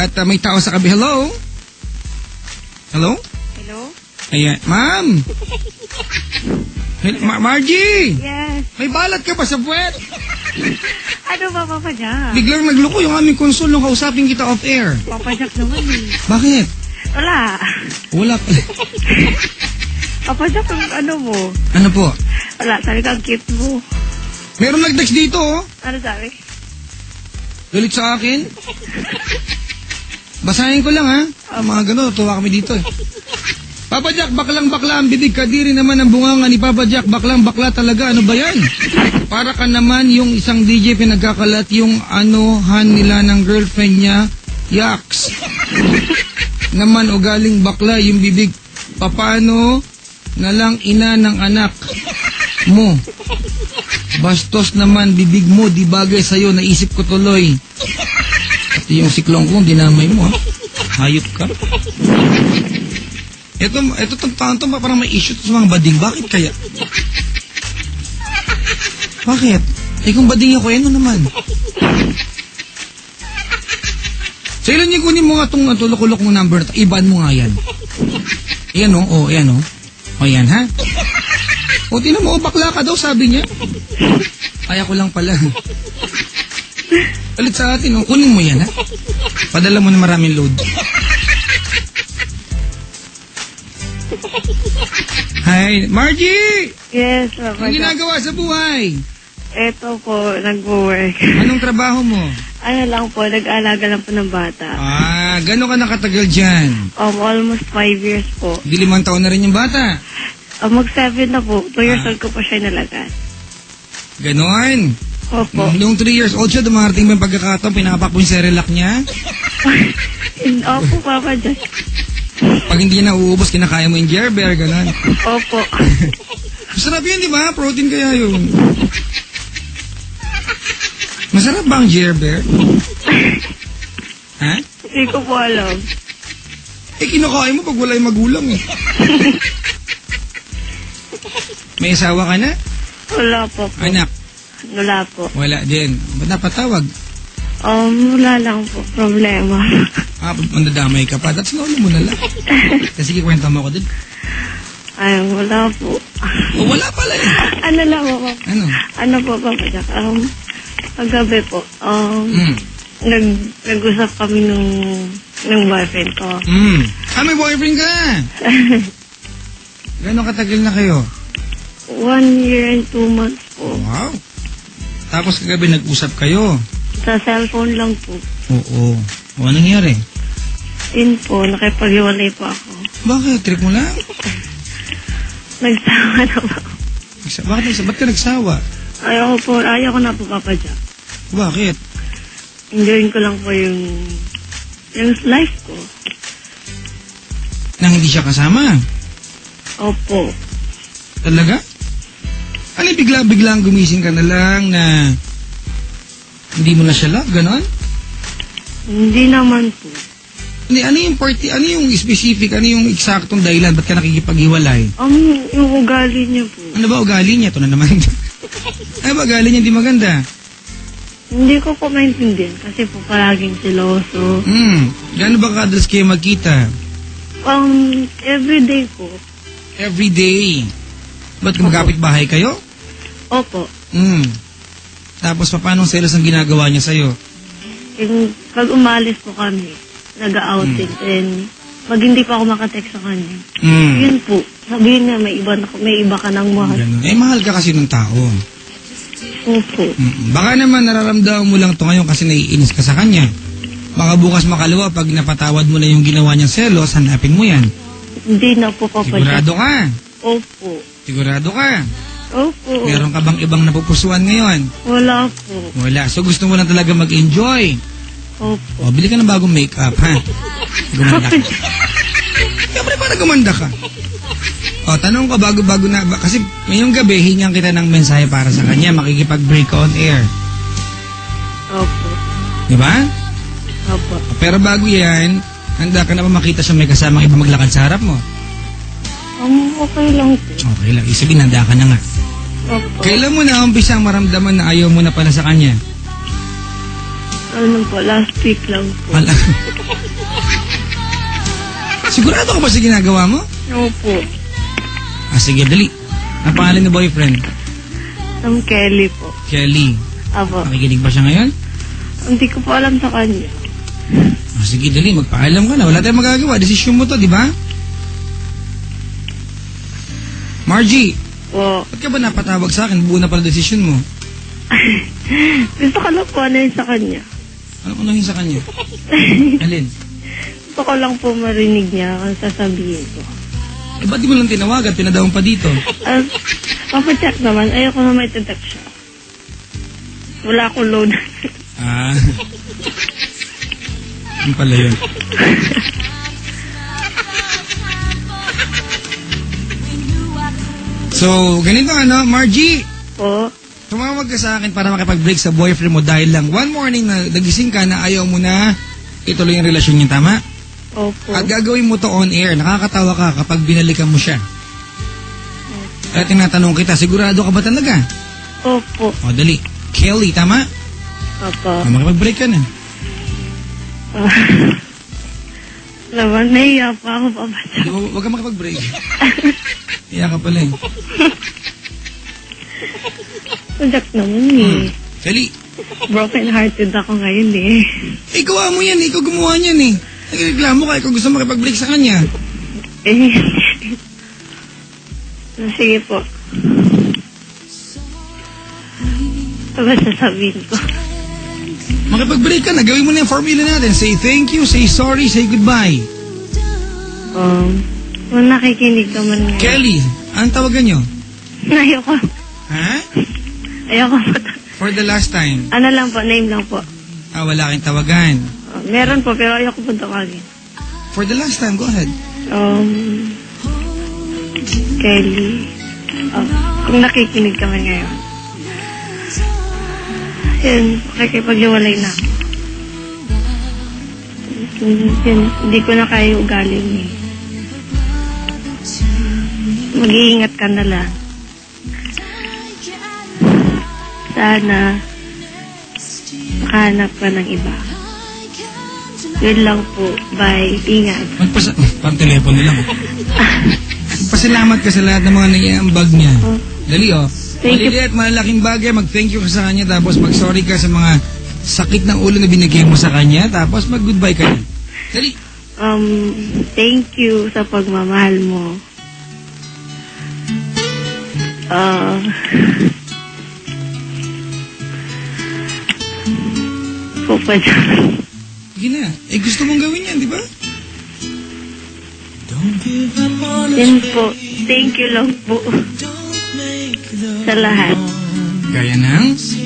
At may tao sa kabi. Hello? Hello? Hello? Ayan. Ma'am! Margie! Yes. May balat ka ba sa puwet? Ano ba, Papa Jack? Biglang nagluko yung aming console nung kausapin kita off-air. Papa Jack naman eh. Bakit? Wala. Wala pala. Papa Jack, ano mo? Ano po? Wala, talaga ang cute mo. Meron nag-text dito, oh. Ano sabi? Galit sa akin. Basahin ko lang, ha? Mga gano'n, tuwa kami dito, eh. Papa Jack, baklang-bakla ang bibig. Kadiri naman ang bunganga ni Papa Jack. Baklang-bakla talaga. Ano ba yan? Para ka naman yung isang DJ pinagkakalat yung anuhan nila ng girlfriend niya. Yaks. Naman ugaling bakla yung bibig. Papaano na lang ina ng anak mo? Bastos naman bibig mo. Di bagay sa'yo. Naisip ko tuloy. Pati yung siklong kong dinamay mo, ha? Hayop ka. Ito parang may issue sa mga bading. Bakit kaya? Bakit? Kung bading ako, ano naman? So, ilan yung kunin mo nga itong tulok-ulok mong number na ito? Iban mo nga yan. Ayan o, ayan o. O yan, ha? O, tinan mo, bakla ka daw, sabi niya. Kaya ko lang pala. Alit sa atin, o, kunin mo yan, ha? Padala mo na maraming load. Hi, Margie! Yes, Papa Anong Jack. ginagawa sa buhay? Ito po, nag-work. Anong trabaho mo? Ano lang po, nag-aalaga lang po ng bata. Gano'n ka nakatagal dyan? Almost 5 years po. Di 5 taon na rin yung bata. Mag-7 na po. 2 years old ko pa siya nalagan. Ganon? Opo. Noong 3 years old siya, dumarating ba yung pagkakataon, pinapak mo yung Cerelac niya? Opo, Papa Jack. Pag hindi niya nauubos, kinakaya mo yung Gerber, ganon. Opo. Masarap yun, di ba? Protein kaya yun. Masarap ba ang Gerber? Ha? Hindi ko po alam. Kinakain mo pag wala yung magulang, eh. May asawa ka na? Wala po. Anak? Wala po. Wala din. Ba't napatawag? Wala lang po. Problema. Mandadamay ka pa. That's normal mo na lang. Kasi kikwenta mo ako din. Ay, wala po. Wala pala eh. Ano lang po? Ano? Ano po, Papa Jack? Paggabi po, nag-usap kami ng boyfriend ko. May boyfriend ka? Gano'ng katagal na kayo? 1 year and 2 months po. Wow. Tapos kagabi nag-usap kayo? Sa cellphone lang po. Oo. O, anong nangyari? Yun po, nakipag-iwalay po ako. Bakit? Trip mo lang? Nagsawa na po. Ba't ka nagsawa? Ayaw ko na po, Papa Jack. Bakit? Enjoyin ko lang po yung life ko. Nang hindi siya kasama? Opo. Talaga? Ano bigla-biglang gumising ka na lang na hindi mo na siya love, ganon? Hindi naman po. Ano yung specific, ano yung eksaktong dahilan, ba't ka nakikipag-iwalay? Yung ugali niya po. Ano ba ugali niya? Ito na naman. Ano ba ugali niya hindi maganda? Hindi ko po maintindihan kasi po palaging siloso. Gano'n ba kadalas kayo magkita? Everyday po. Everyday? Ba't magkapit bahay kayo? Opo. Tapos paano selos ang ginagawa niya sa'yo? Pag umalis po kami, nag-outing, then pag hindi pa ako makatext sa kanya, yun po, sabihin niya may iba ka ng mahal. Ganun. Mahal ka kasi ng tao. Opo. Baka naman nararamdaman mo lang to ngayon kasi naiinis ka sa kanya. Baka bukas makalawa pag napatawad mo na yung ginawa niyang selos, hanapin mo yan. Hindi na po, Papa. Sigurado ka? Opo. Sigurado ka? Opo. Meron ka bang ibang napupusuan ngayon? Wala po. Wala. So gusto mo lang talaga mag-enjoy? Opo. Bili ka ng bagong make-up, ha? Gumanda ka. Siyempre, para gumanda ka. Tanong ko bago na, kasi ngayong gabi, hingan kita ng mensahe para sa kanya, makikipag-break on air. Opo. Diba? Opo. Pero bago yan, handa ka na ba makita siya may kasamang iba maglakad sa harap mo? Okay lang po. Okay lang. Isabihin, handa ka na nga. Opo. Kailan mo na umpisang maramdaman na ayaw mo na pala sa kanya? Ano po, last week lang po. Sigurado ka ba sa ginagawa mo? Opo. Sige, dali. Ang pangalan ni boyfriend? Kelly po. Kelly. Apo. Nakikinig ba siya ngayon? Hindi ko pa alam sa kanya. Sige, dali. Magpaalam ka na. Wala tayong magagawa. Desisyon mo to, di ba? Margie. Po. Ba't ka ba napatawag sa akin? Buo na pala desisyon mo. Gusto ko lang po ano yun sa kanya. Ano unahin sa kanya? Alin? Gusto ko lang po marinig niya kung sasabihin ko. Ba't di mo lang tinawagan? Pinadawang pa dito. Papacheck naman. Ayoko na may text siya. Wala akong load. Ano pala yun? So, ganito Margie. Po. Tumawag ka sa akin para makipag-break sa boyfriend mo dahil lang one morning na nagising ka na ayaw mo na ituloy yung relasyon niya, tama? Opo. At gagawin mo to on air. Nakakatawa ka kapag binalikan mo siya. Kaya tinatanong kita, sigurado ka ba talaga? Opo. Dali. Kelly, tama? Opo. Makipag-break ka na. Naman, nahiya pa ako, Papa Jack. Huwag ka makipag-break. Hiya ka pala eh. Jack naman eh. Kelly. Broken hearted ako ngayon eh. Gawa mo yan, ikaw gumawa niyan eh. Nagreklamo ka, ikaw gusto makipag-break sa kanya. Sige po. Ano ba sasabihin ko? Makipag-break ka na, gawin mo na yung formula natin. Say thank you, say sorry, say goodbye. Kung nakikinig ka man ngayon. Kelly, anong tawagan nyo? Ayoko. Ha? Ayoko po. For the last time. Ano lang po, name lang po. Wala kang tawagan. Meron po, pero ayoko po tawagin. For the last time, go ahead. Kelly. Kung nakikinig ka man ngayon. Yun, pakikipag-iwalay na ako. Yun, hindi ko na kaya ugali niya. Mag-iingat ka na lang. Sana makahanap ka ng iba. Yun lang po. Bye. Ingat. Pang telepono lang. Pasalamat ka sa lahat ng mga nag-iambag niya. Dali Maliliit, malalaking bagay, mag-thank you ka sa kanya, tapos mag-sorry ka sa mga sakit ng ulo na binigay mo sa kanya, tapos mag-goodbye ka na. Dali. Thank you sa pagmamahal mo. Sige na. Gusto mong gawin yan, di ba? Yan po. Thank you lang po. Sa lahat. Gaya ng?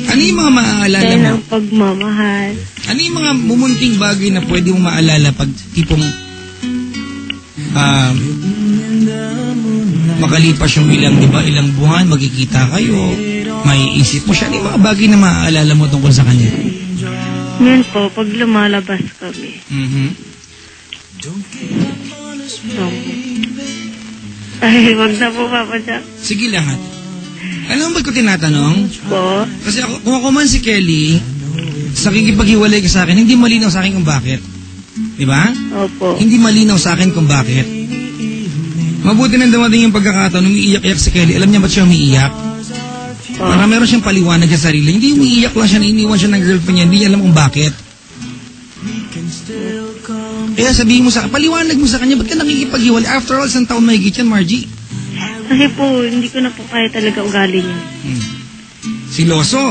Ano yung mga maaalala mo? Gaya ng pagmamahal. Ano yung mga mumunting bagay na pwede mong maalala pag tipong makalipas yung ilang buwan, magkikita kayo, may isip mo siya. Ano yung mga bagay na maaalala mo tungkol sa kanya? Yan po, pag lumalabas kami. Ay, wag na po, Papa Jack. Sige lahat. Alam mo ba't ko tinatanong? Po? Kasi kung ako man si Kelly, sa kikipaghiwalay ka sa akin, hindi malinaw sa akin kung bakit. Di ba? Opo. Hindi malinaw sa akin kung bakit. Mabuti nang dumating yung pagkakataon, nung umiiyak-iyak si Kelly, alam niya ba't siya umiiyak? Para meron siyang paliwanag sa sarili. Hindi umiiyak lang siya, iniiwan siya ng girlfriend niya, hindi niya alam kung bakit. Kaya sabihin mo sa paliwanag mo sa kanya, ba't ka nakikipaghiwalay? After all, isang taon mahigit yan, Margie. Kasi po, hindi ko na po kaya talaga ugali niya. Siloso?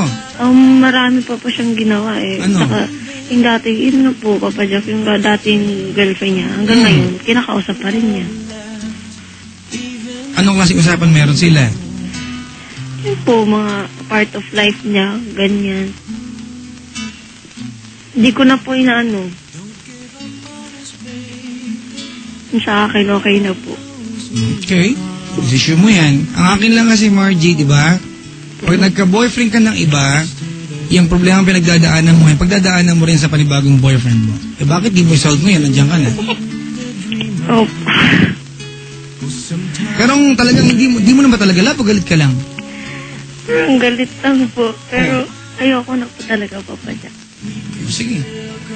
Marami pa po siyang ginawa eh. Ano? Saka, yung dating, yun na po, Papa Jack, yung dating girlfriend niya, hanggang ngayon, kinakausap pa rin niya. Anong klaseng usapan meron sila? Yun po, mga part of life niya, ganyan. Hindi ko na po inaano. Sa akin, okay na po. Okay. Desisyon mo yan. Ang akin lang kasi, Margie, di ba? Pag nagka-boyfriend ka ng iba, yung problema pinagdadaanan mo yan, pagdadaanan mo rin sa panibagong boyfriend mo. Bakit di mo solve mo yan? Nandiyan ka na. Oh. Pero talagang di mo na ba talaga love o galit ka lang? Ang galit lang po. Pero ayoko na po talaga, Papa Jack. Sige.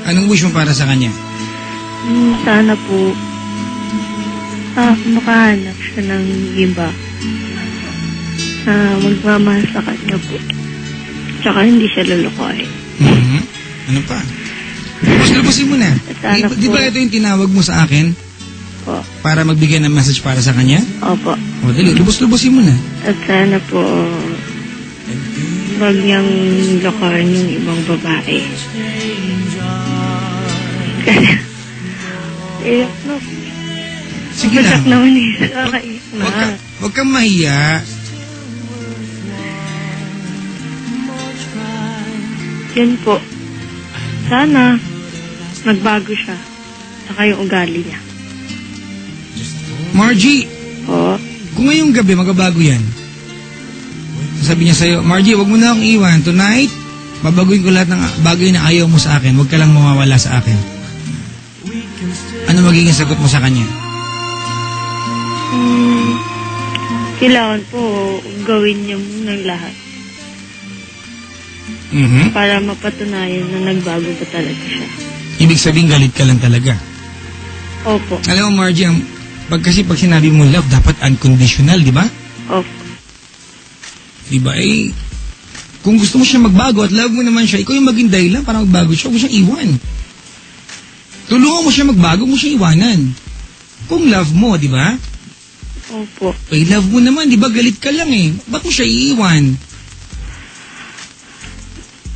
Anong wish mo para sa kanya? Sana po makahanap siya ng iba na magmamahal sa kanya po. Tsaka hindi siya lulukoy. Ano pa? Lubusin mo na. Di ba ito yung tinawag mo sa akin? Po. Para magbigay ng message para sa kanya? Opo. O, dali. Lubusin mo na. At sana po, wag niyang lokohan yung ibang babae. No. Sige lang. Naman okay. Huwag kang mahiya. Yan po. Sana, nagbago siya. Saka yung ugali niya. Margie! Po. Kung ngayong gabi magbabago yan, sasabi niya sa'yo, Margie, wag mo na akong iwan. Tonight, babaguhin ko lahat ng bagay na ayaw mo sa akin. Huwag ka lang mawawala sa akin. Ano magiging sagot mo sa kanya? Kailangan po gawin niya muna lahat. Para mapatunayan na nagbago pa talaga siya. Ibig sabihin, galit ka lang talaga. Opo. Alam mo, Margie, pag sinabi mo love, dapat unconditional, di ba? Opo. Di ba? Kung gusto mo siya magbago at love mo naman siya, ikaw yung maging dahilan para magbago siya, huwag mo siyang iwan. Tulungan mo siya magbago, huwag mo siyang iwanan. Kung love mo, di ba? Opo. Love mo naman, di ba? Galit ka lang eh. Ba't mo siya iiwan?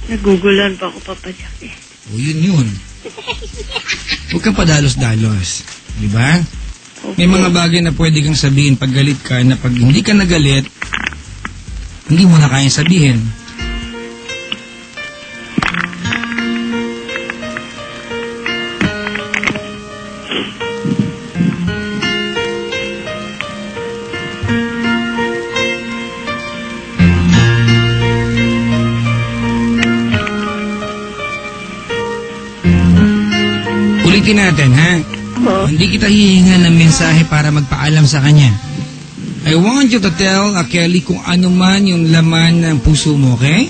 Nagugulan pa ako, Papa Jack eh. O, yun. Huwag kang padalos-dalos. Di ba? May mga bagay na pwede kang sabihin pag galit ka, na pag hindi ka nagalit, hindi mo na kayang sabihin. Ulitin natin, ha? Hindi kita hihinga ng mensahe para magpaalam sa kanya. I want you to tell Kelly kung ano man yung laman ng puso mo, okay?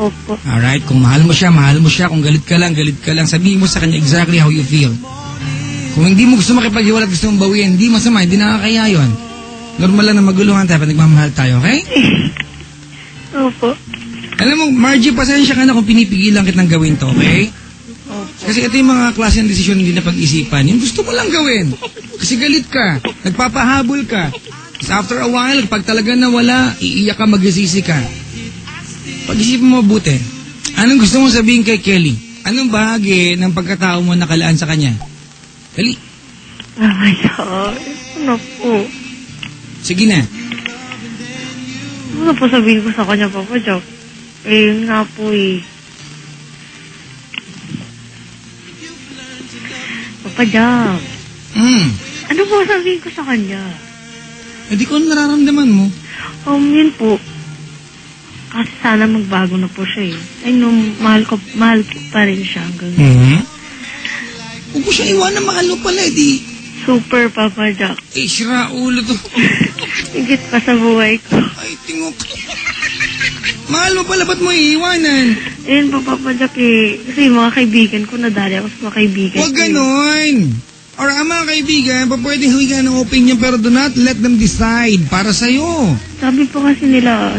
Opo. Alright, kung mahal mo siya. Kung galit ka lang. Sabihin mo sa kanya exactly how you feel. Kung hindi mo gusto makipaghiwalay at gusto mong bawiin, hindi masama, hindi nakakaya yun. Normal lang na maguluhan tayo pag nagmamahal tayo, okay? Opo. Alam mo, Margie, pasensya ka na kung pinipigilan kitang gawin to, okay? Kasi ito yung mga klase ng desisyon hindi na pag-isipan. Yung gusto mo lang gawin. Kasi galit ka. Nagpapahabol ka. So after a while, pag talaga nawala, iiyak ka, magsisisi ka. Pag-isipin mo mabuti. Anong gusto mo sabihin kay Kelly? Anong bahagi ng pagkatao mo nakalaan sa kanya? Dali. Oh my God. Ano po? Sige na. Ano po sabihin ko sa kanya, Papa Jack? Yun nga po eh. Papa Jack. Ano po sabihin ko sa kanya? Di ko nararamdaman mo. Yun po. Kasi sana magbago na po siya eh. I know, mahal ko pa rin siya hanggang Huwag mo siya iwanan, mahal mo pala, di. Super, Papa Jack. Sira ulo to. Higit pa sa buhay ko. Ay, tingok. Mahal mo pala, ba't mo iiwanan? Ayun po, Papa Jack eh. Kasi mga kaibigan ko, nadali ako sa mga kaibigan. Huwag ganon. Or ang mga kaibigan, pwedeng huwigan ng opinion pero do not let them decide para sa'yo. Sabi nila,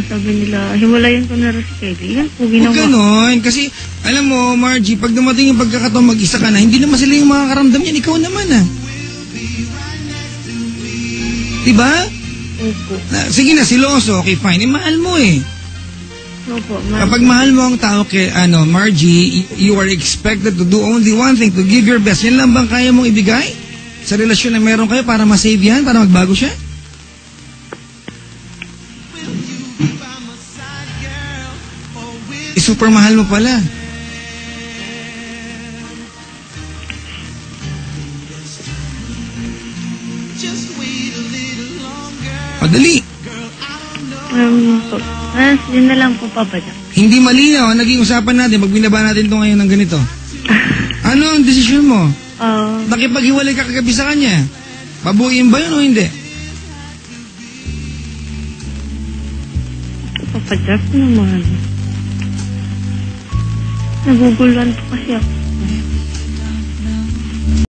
hiwalayan ko na rin si Kelly. Yan po, ginawa. Huwag ganon. Kasi, alam mo, Margie, pag dumating yung pagkakataon mag-isa ka na, hindi naman sila yung makakaramdam yan. Ikaw naman Diba? Opo. Sige na, siloso. Okay, fine. Mahal mo Opo, kapag mahal mo ang tao Margie, you are expected to do only one thing, to give your best. Yan lang bang kaya mong ibigay sa relasyon na meron kayo para ma-save yan, para magbago siya? Super mahal mo pala. Dali. Yun na lang po, Papa Jack. Hindi malinaw ang naging usapan natin pag binaba natin ito ngayon ng ganito. Ano ang desisyon mo? Nakipaghiwalay ka kagabi sa kanya. Babuin ba yun o hindi? Papa Jack naman. Naguguluhan po kasi ako.